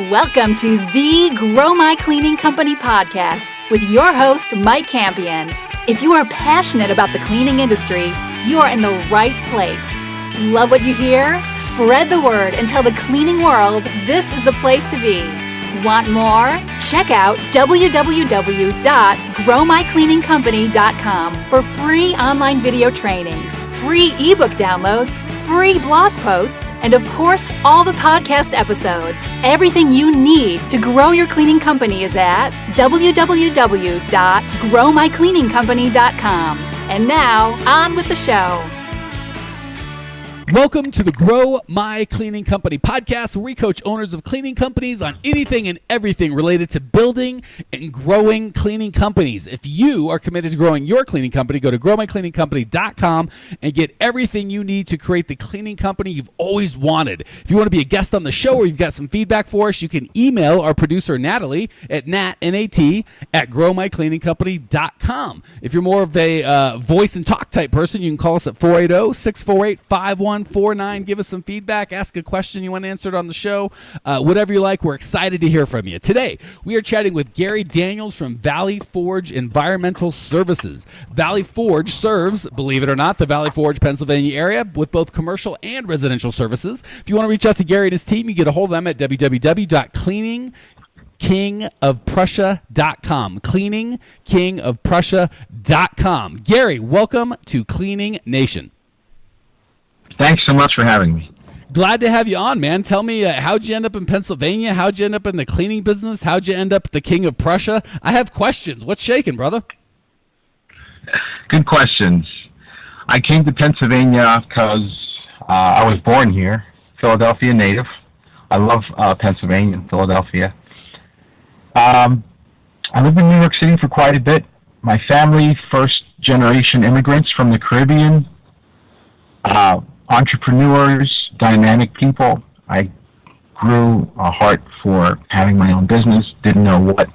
Welcome to the Grow My Cleaning Company podcast with your host, Mike Campion. If you are passionate about the cleaning industry, you are in the right place. Love what you hear? Spread the word and tell the cleaning world this is the place to be. Want more? Check out www.growmycleaningcompany.com for free online video trainings, free ebook downloads, free blog posts, and of course, all the podcast episodes. Everything you need to grow your cleaning company is at www.growmycleaningcompany.com. And now, on with the show. Welcome to the Grow My Cleaning Company podcast, where we coach owners of cleaning companies on anything and everything related to building and growing cleaning companies. If you are committed to growing your cleaning company, go to growmycleaningcompany.com and get everything you need to create the cleaning company you've always wanted. If you want to be a guest on the show or you've got some feedback for us, you can email our producer Natalie at nat@growmycleaningcompany.com. If you're more of a voice and talk type person, you can call us at 480-648-5149. Give us some feedback, ask a question you want answered on the show, whatever you like. We're excited to hear from you. Today, we are chatting with Gary Daniels from Valley Forge Environmental Services. Valley Forge serves, believe it or not, the Valley Forge, Pennsylvania area with both commercial and residential services. If you want to reach out to Gary and his team, you get a hold of them at www.cleaningkingofprussia.com. cleaningkingofprussia.com. Gary, welcome to Cleaning Nation. Thanks so much for having me. Glad to have you on, man. Tell me, how'd you end up in Pennsylvania? How'd you end up in the cleaning business? How'd you end up the King of Prussia? I have questions. What's shaking, brother? Good questions. I came to Pennsylvania because I was born here, Philadelphia native. I love Pennsylvania and Philadelphia. I lived in New York City for quite a bit. My family, first-generation immigrants from the Caribbean. Entrepreneurs, dynamic people. I grew a heart for having my own business, didn't know what.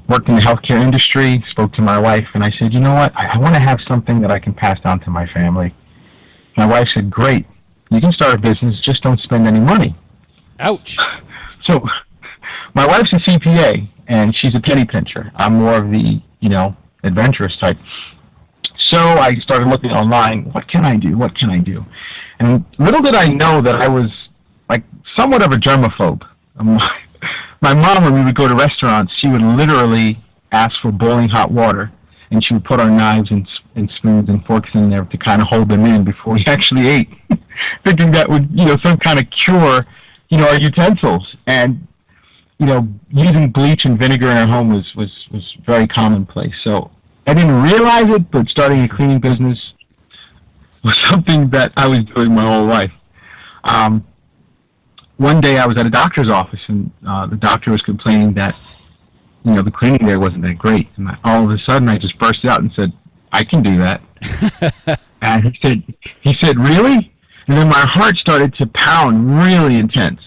Worked in the healthcare industry, spoke to my wife, and I said, you know what, I want to have something that I can pass down to my family. My wife said, great, you can start a business, just don't spend any money. Ouch. So my wife's a CPA, and she's a penny pincher. I'm more of the, adventurous type. So I started looking online, what can I do? And little did I know that I was like somewhat of a germaphobe. My mom, when we would go to restaurants, she would literally ask for boiling hot water, and she would put our knives and spoons and forks in there to kind of hold them in before we actually ate, thinking that would, some kind of cure, our utensils. And, using bleach and vinegar in our home was very commonplace. So I didn't realize it, but starting a cleaning business was something that I was doing my whole life. One day I was at a doctor's office, and the doctor was complaining that, the cleaning there wasn't that great. And all of a sudden I just burst out and said, I can do that. And he said, really? And then my heart started to pound really intense,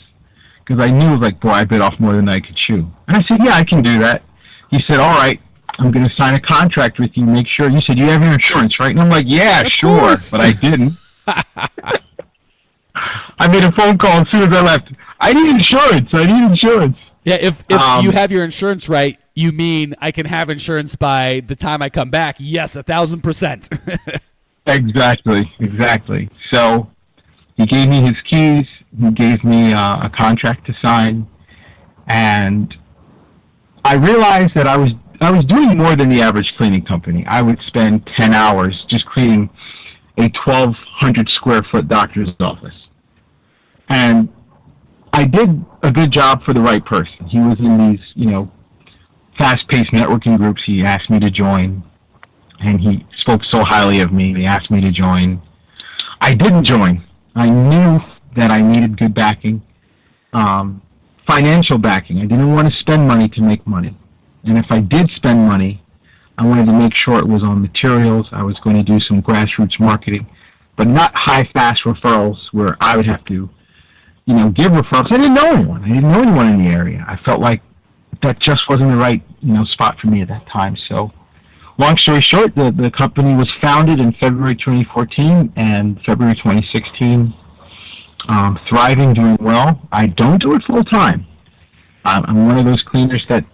because I knew, boy, I bit off more than I could chew. And I said, yeah, I can do that. He said, all right, I'm going to sign a contract with you, make sure. You said, you have your insurance, right? And I'm like, yeah, sure, but I didn't. I made a phone call as soon as I left. I need insurance. Yeah, if you have your insurance right, you mean I can have insurance by the time I come back. Yes, 1,000%. Exactly. So he gave me his keys. He gave me a contract to sign. And I realized that I was doing more than the average cleaning company. I would spend 10 hours just cleaning a 1,200 square foot doctor's office. And I did a good job for the right person. He was in these, fast-paced networking groups he asked me to join, and he spoke so highly of me. He asked me to join. I didn't join. I knew that I needed good backing, financial backing. I didn't want to spend money to make money. And if I did spend money, I wanted to make sure it was on materials. I was going to do some grassroots marketing, but not high, fast referrals where I would have to, give referrals. I didn't know anyone. In the area. I felt like that just wasn't the right, spot for me at that time. So long story short, the company was founded in February 2014, and February 2016, thriving, doing well. I don't do it full time. I'm one of those cleaners that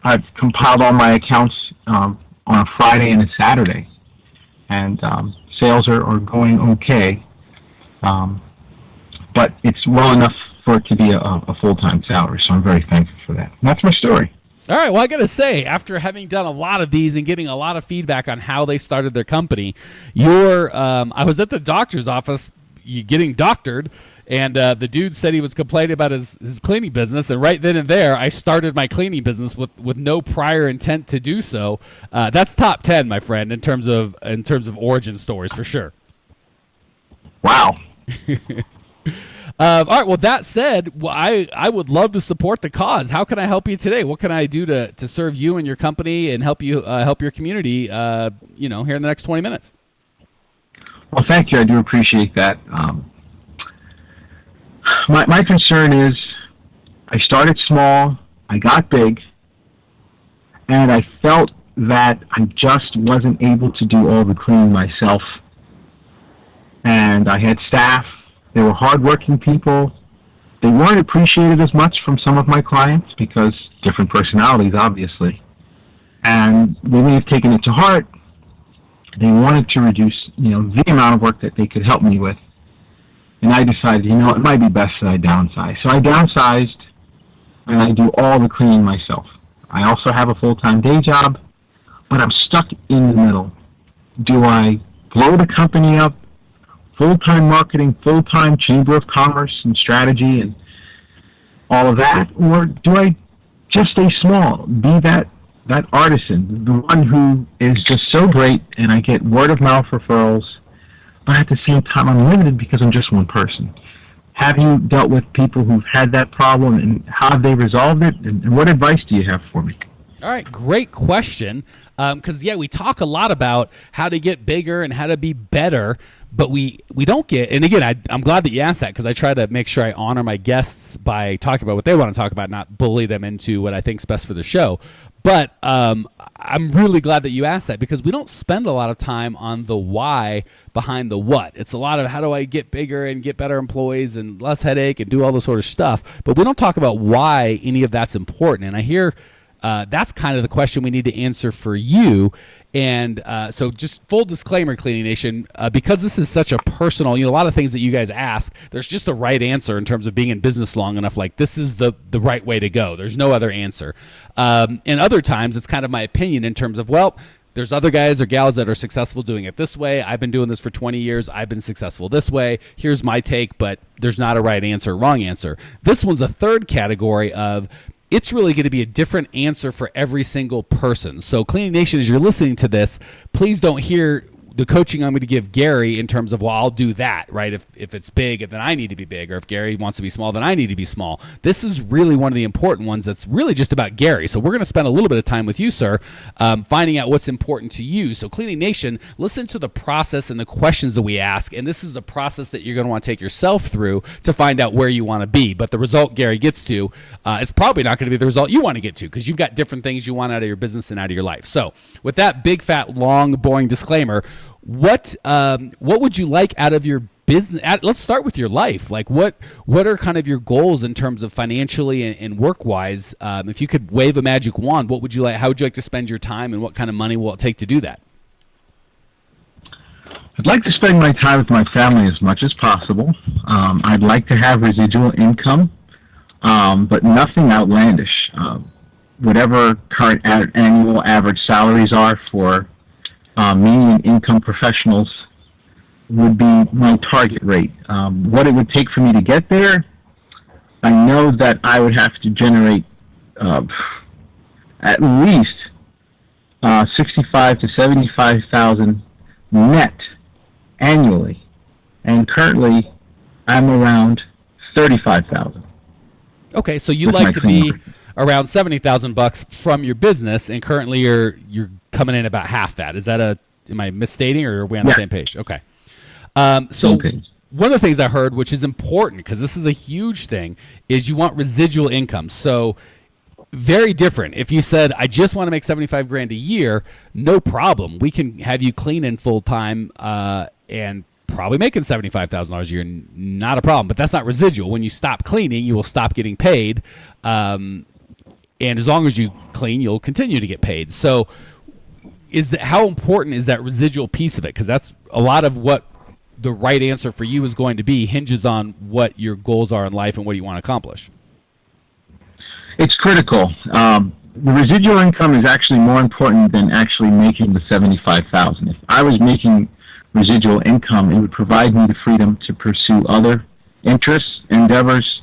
I've compiled all my accounts on a Friday and a Saturday, and sales are going okay, but it's well enough for it to be a full-time salary, so I'm very thankful for that. And that's my story. All right, well, I got to say, after having done a lot of these and getting a lot of feedback on how they started their company, I was at the doctor's office getting doctored, and the dude said he was complaining about his cleaning business, and right then and there, I started my cleaning business with no prior intent to do so. That's top 10, my friend, in terms of origin stories, for sure. Wow. All right. Well, that said, I would love to support the cause. How can I help you today? What can I do to serve you and your company and help you help your community? Here in the next 20 minutes. Well, thank you. I do appreciate that. My concern is, I started small, I got big, and I felt that I just wasn't able to do all the cleaning myself. And I had staff. They were hardworking people. They weren't appreciated as much from some of my clients because different personalities, obviously. And they may have taken it to heart. They wanted to reduce, the amount of work that they could help me with. And I decided, it might be best that I downsize. So I downsized, and I do all the cleaning myself. I also have a full-time day job, but I'm stuck in the middle. Do I blow the company up? Full-time marketing, full-time Chamber of Commerce and strategy and all of that? Or do I just stay small, be that artisan, the one who is just so great, and I get word-of-mouth referrals, but at the same time I'm limited because I'm just one person? Have you dealt with people who've had that problem, and how have they resolved it, and what advice do you have for me? All right, great question. Because, we talk a lot about how to get bigger and how to be better, but we don't get, and again, I'm glad that you asked that, because I try to make sure I honor my guests by talking about what they want to talk about, not bully them into what I think's best for the show. But I'm really glad that you asked that, because we don't spend a lot of time on the why behind the what. It's a lot of how do I get bigger and get better employees and less headache and do all this sort of stuff, but we don't talk about why any of that's important. And I hear that's kind of the question we need to answer for you. And so just full disclaimer, Cleaning Nation, because this is such a personal, a lot of things that you guys ask, there's just a right answer in terms of being in business long enough. Like, this is the right way to go. There's no other answer. And other times it's kind of my opinion in terms of, well, there's other guys or gals that are successful doing it this way. I've been doing this for 20 years. I've been successful this way. Here's my take, but there's not a right answer, wrong answer. This one's a third category of, it's really going to be a different answer for every single person. So Cleaning Nation, as you're listening to this, please don't hear the coaching I'm going to give Gary in terms of, well, I'll do that, right? If it's big, then I need to be big. Or if Gary wants to be small, then I need to be small. This is really one of the important ones that's really just about Gary. So we're going to spend a little bit of time with you, sir, finding out what's important to you. So Cleaning Nation, listen to the process and the questions that we ask. And this is the process that you're going to want to take yourself through to find out where you want to be. But the result Gary gets to is probably not going to be the result you want to get to, because you've got different things you want out of your business and out of your life. So with that big, fat, long, boring disclaimer, what would you like out of your business? Let's start with your life. Like, what are kind of your goals in terms of financially and work-wise? If you could wave a magic wand, what would you like? How would you like to spend your time, and what kind of money will it take to do that? I'd like to spend my time with my family as much as possible. I'd like to have residual income, but nothing outlandish. Whatever current annual average salaries are for median income professionals would be my target rate. What it would take for me to get there, I know that I would have to generate at least 65 to 75,000 net annually, and currently I'm around 35,000. Okay, so you'd like to be around $70,000 from your business, and currently you're coming in about half that. Is that am I misstating, or are we on the same page? Okay. So one of the things I heard, which is important because this is a huge thing, is you want residual income. So very different. If you said, I just want to make 75 grand a year, no problem. We can have you clean in full time and probably making $75,000 a year, not a problem. But that's not residual. When you stop cleaning, you will stop getting paid. And as long as you clean, you'll continue to get paid. So how important is that residual piece of it? Because that's a lot of what the right answer for you is going to be, hinges on what your goals are in life and what you want to accomplish. It's critical. The residual income is actually more important than actually making the $75,000. If I was making residual income, it would provide me the freedom to pursue other interests, endeavors,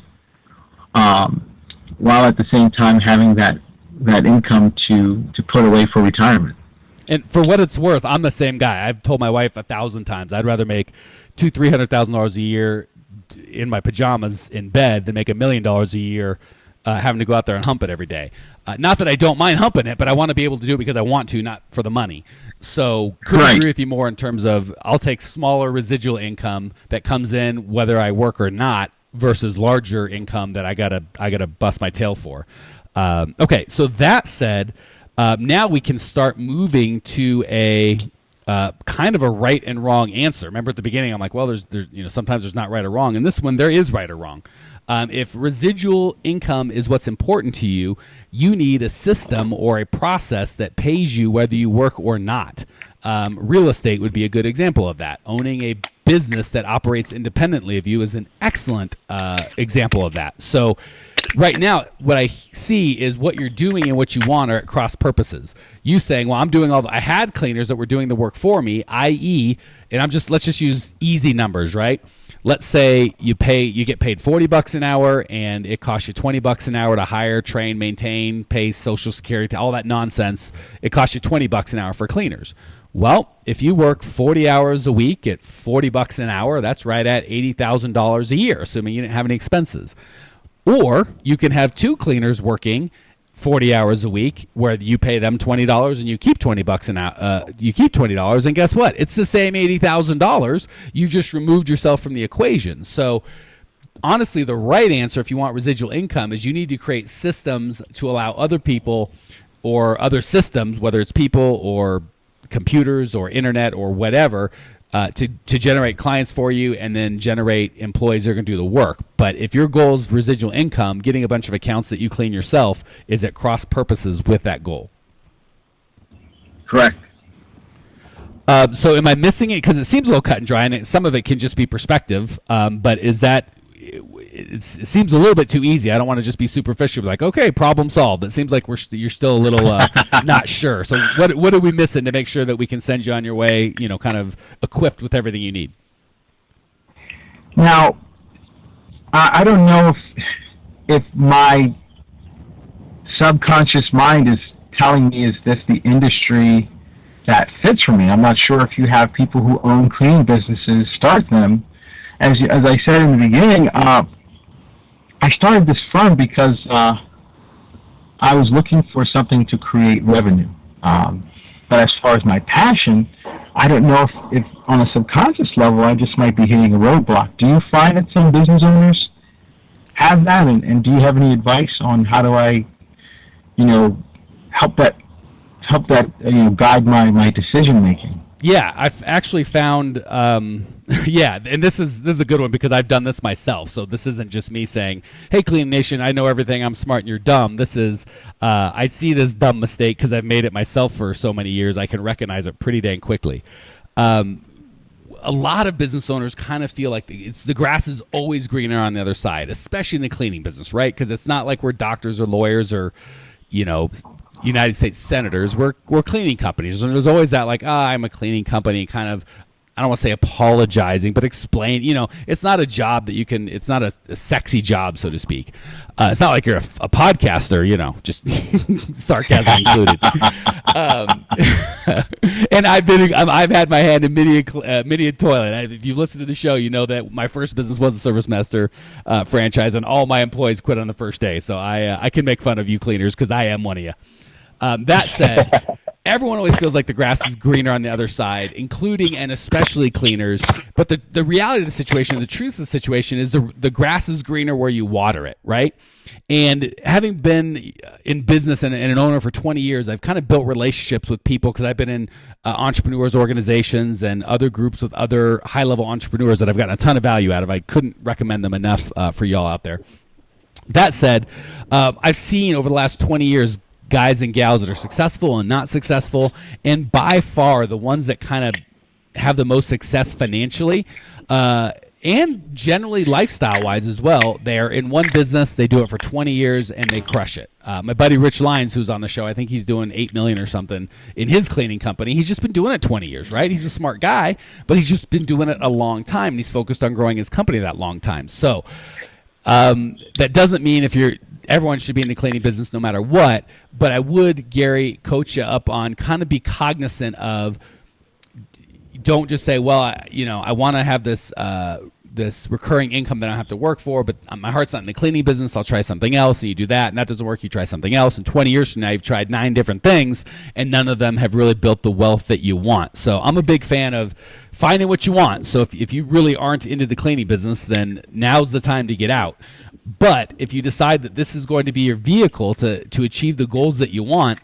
while at the same time having that income to put away for retirement. And for what it's worth, I'm the same guy. I've told my wife 1,000 times I'd rather make $200,000-$300,000 a year in my pajamas in bed than make $1 million a year having to go out there and hump it every day. Not that I don't mind humping it, but I want to be able to do it because I want to, not for the money. So couldn't agree with you more in terms of I'll take smaller residual income that comes in whether I work or not versus larger income that I gotta bust my tail for. Okay, so that said, now we can start moving to a kind of a right and wrong answer. Remember at the beginning, I'm like, well, there's sometimes there's not right or wrong. In this one, there is right or wrong. If residual income is what's important to you, you need a system or a process that pays you whether you work or not. Real estate would be a good example of that. Owning a business that operates independently of you is an excellent example of that. So right now, what I see is what you're doing and what you want are at cross purposes. You saying, well, I'm doing I had cleaners that were doing the work for me, i.e., and let's just use easy numbers, right? Let's say you get paid $40 an hour and it costs you $20 an hour to hire, train, maintain, pay Social Security, all that nonsense. It costs you $20 an hour for cleaners. Well, if you work 40 hours a week at $40 an hour, that's right at $80,000 a year, assuming you didn't have any expenses. Or you can have two cleaners working 40 hours a week where you pay them $20 and you keep $20 an hour. You keep $20, and guess what? It's the same $80,000. You just removed yourself from the equation. So honestly, the right answer if you want residual income is you need to create systems to allow other people or other systems, whether it's people or computers or internet or whatever, to generate clients for you and then generate employees that are going to do the work. But if your goal is residual income, getting a bunch of accounts that you clean yourself is at cross purposes with that goal. Correct. So am I missing it? Because it seems a little cut and dry, and some of it can just be perspective. But is that it seems a little bit too easy. I don't want to just be superficial, like, okay, problem solved. It seems like you're still a little not sure. So what are we missing to make sure that we can send you on your way, kind of equipped with everything you need? Now, I don't know if my subconscious mind is telling me, is this the industry that fits for me? I'm not sure if you have people who own cleaning businesses start them. As I said in the beginning, I started this firm because I was looking for something to create revenue. But as far as my passion, I don't know if on a subconscious level I just might be hitting a roadblock. Do you find that some business owners have that? And do you have any advice on how do I, help that guide my decision making? Yeah, I've actually found, and this is a good one because I've done this myself. So this isn't just me saying, hey, Clean Nation, I know everything, I'm smart and you're dumb. This is, I see this dumb mistake because I've made it myself for so many years. I can recognize it pretty dang quickly. A lot of business owners kind of feel like the grass is always greener on the other side, especially in the cleaning business, right? Because it's not like we're doctors or lawyers or, United States senators. We're cleaning companies, and there's always that like, I'm a cleaning company, kind of, I don't want to say apologizing, but explain, it's not a job that you can, it's not a sexy job, so to speak. It's not like you're a podcaster, just sarcasm included. And I've had my hand in many a toilet. If you've listened to the show, you know that my first business was a ServiceMaster franchise, and all my employees quit on the first day. So I can make fun of you cleaners because I am one of you. That said, everyone always feels like the grass is greener on the other side, including and especially cleaners. But the reality of the situation, the truth of the situation is the grass is greener where you water it, right? And having been in business and an owner for 20 years, I've kind of built relationships with people because I've been in entrepreneurs organizations and other groups with other high-level entrepreneurs that I've gotten a ton of value out of. I couldn't recommend them enough for y'all out there. That said, I've seen over the last 20 years guys and gals that are successful and not successful, and by far the ones that kind of have the most success financially and generally lifestyle-wise as well. They're in one business, they do it for 20 years, and they crush it. My buddy Rich Lyons, who's on the show, I think he's doing $8 million or something in his cleaning company. He's just been doing it 20 years, right? He's a smart guy, but he's just been doing it a long time, and he's focused on growing his company that long time. So that doesn't mean everyone should be in the cleaning business no matter what, but I would, Gary, coach you up on kind of be cognizant of, don't just say, well, I want to have this recurring income that I don't have to work for, but my heart's not in the cleaning business. I'll try something else. And you do that, and that doesn't work. You try something else. And 20 years from now, you've tried 9 different things, and none of them have really built the wealth that you want. So I'm a big fan of finding what you want. So if you really aren't into the cleaning business, then now's the time to get out. But if you decide that this is going to be your vehicle to achieve the goals that you want,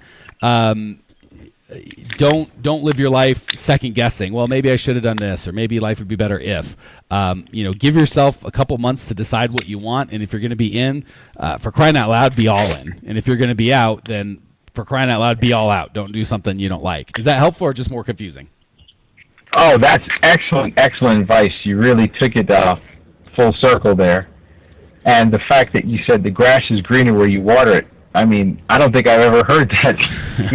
don't live your life second guessing. Well, maybe I should have done this, or maybe life would be better if. Give yourself a couple months to decide what you want, and if you're going to be in, for crying out loud, be all in. And if you're going to be out, then for crying out loud, be all out. Don't do something you don't like. Is that helpful or just more confusing? Oh, that's excellent advice. You really took it full circle there. And the fact that you said the grass is greener where you water it, I mean, I don't think I've ever heard that.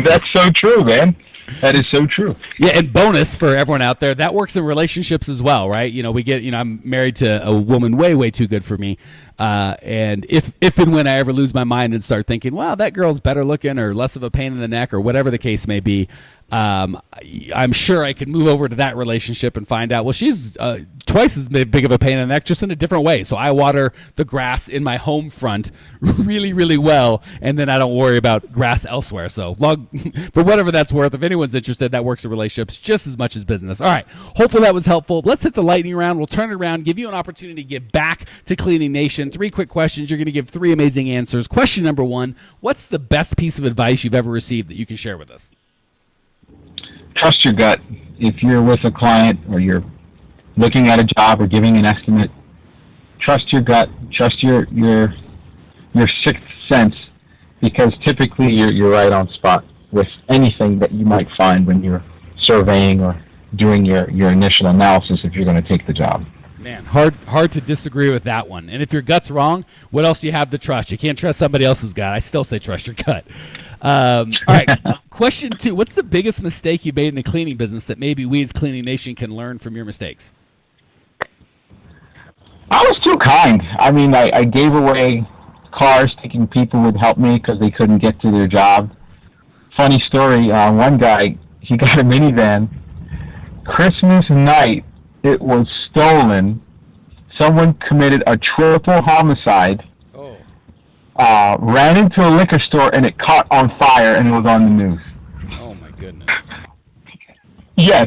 That's so true, man. That is so true. Yeah, and bonus for everyone out there, that works in relationships as well, right? I'm married to a woman way too good for me. And if and when I ever lose my mind and start thinking, wow, that girl's better looking or less of a pain in the neck or whatever the case may be, I'm sure I could move over to that relationship and find out, well, she's twice as big of a pain in the neck, just in a different way. So I water the grass in my home front really, really well, and then I don't worry about grass elsewhere. So for whatever that's worth, if anyone's interested, that works in relationships just as much as business. All right, hopefully that was helpful. Let's hit the lightning round. We'll turn it around, give you an opportunity to get back to Cleaning Nation. 3 quick questions. You're going to give 3 amazing answers. Question number 1, what's the best piece of advice you've ever received that you can share with us? Trust your gut. If you're with a client or you're looking at a job or giving an estimate, trust your gut. Trust your sixth sense, because typically you're right on spot with anything that you might find when you're surveying or doing your initial analysis if you're going to take the job. Man, hard to disagree with that one. And if your gut's wrong, what else do you have to trust? You can't trust somebody else's gut. I still say trust your gut. All right, question 2. What's the biggest mistake you made in the cleaning business that maybe we as Cleaning Nation can learn from your mistakes? I was too kind. I mean, I gave away cars thinking people would help me because they couldn't get to their job. Funny story, one guy, he got a minivan. Christmas night, it was stolen. Someone committed a triple homicide. Ran into a liquor store and it caught on fire and it was on the news. Oh my goodness. Yes.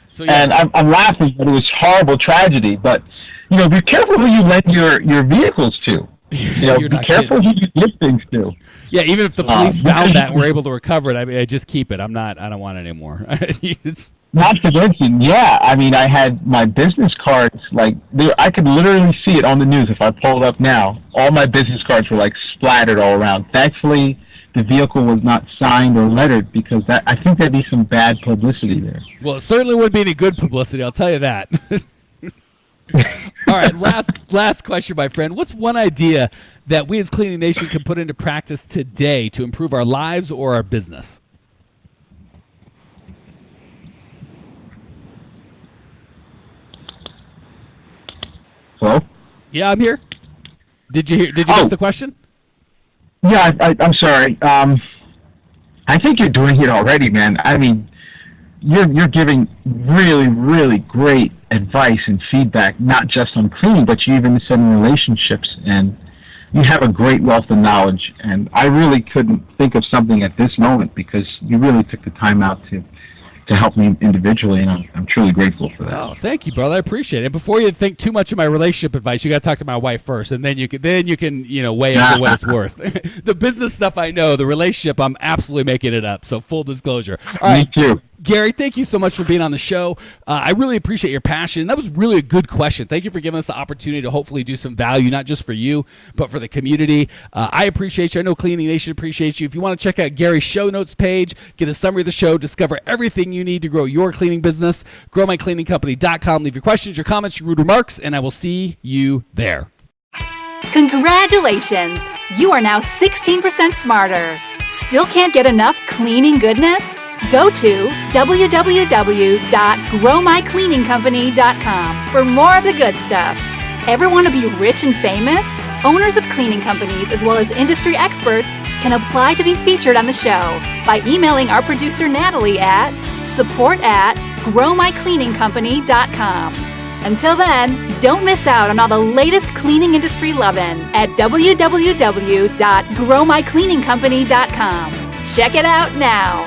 So, yeah. And I'm laughing, but it was horrible tragedy. But be careful who you lend your vehicles to. Be careful who you give things to. Yeah, even if the police found that and were able to recover it, I just keep it. I don't want it anymore. Not to mention, I had my business cards, I could literally see it on the news if I pulled up now. All my business cards were splattered all around. Thankfully, the vehicle was not signed or lettered, because I think there'd be some bad publicity there. Well, it certainly wouldn't be any good publicity, I'll tell you that. All right, last question, my friend. What's one idea that we as Cleaning Nation can put into practice today to improve our lives or our business? Hello? Yeah, I'm here. Did you get the question? Yeah, I'm sorry. I think you're doing it already, man. I mean, you're giving really, really great advice and feedback, not just on cleaning, but you even said in relationships. And, you have a great wealth of knowledge, and I really couldn't think of something at this moment because you really took the time out to help me individually, and I'm truly grateful for that. Oh, thank you, brother. I appreciate it. And before you think too much of my relationship advice, you got to talk to my wife first, and then you can weigh in for what it's worth. The business stuff I know, the relationship, I'm absolutely making it up. So full disclosure. All right. Me too. Gary, thank you so much for being on the show. I really appreciate your passion. That was really a good question. Thank you for giving us the opportunity to hopefully do some value, not just for you, but for the community. I appreciate you. I know Cleaning Nation appreciates you. If you want to check out Gary's show notes page, get a summary of the show, discover everything you need to grow your cleaning business, growmycleaningcompany.com. Leave your questions, your comments, your rude remarks, and I will see you there. Congratulations! You are now 16% smarter. Still can't get enough cleaning goodness? Go to www.growmycleaningcompany.com for more of the good stuff. Ever want to be rich and famous? Owners of cleaning companies as well as industry experts can apply to be featured on the show by emailing our producer Natalie at support@growmycleaningcompany.com. Until then, don't miss out on all the latest cleaning industry lovin' at www.growmycleaningcompany.com. Check it out now.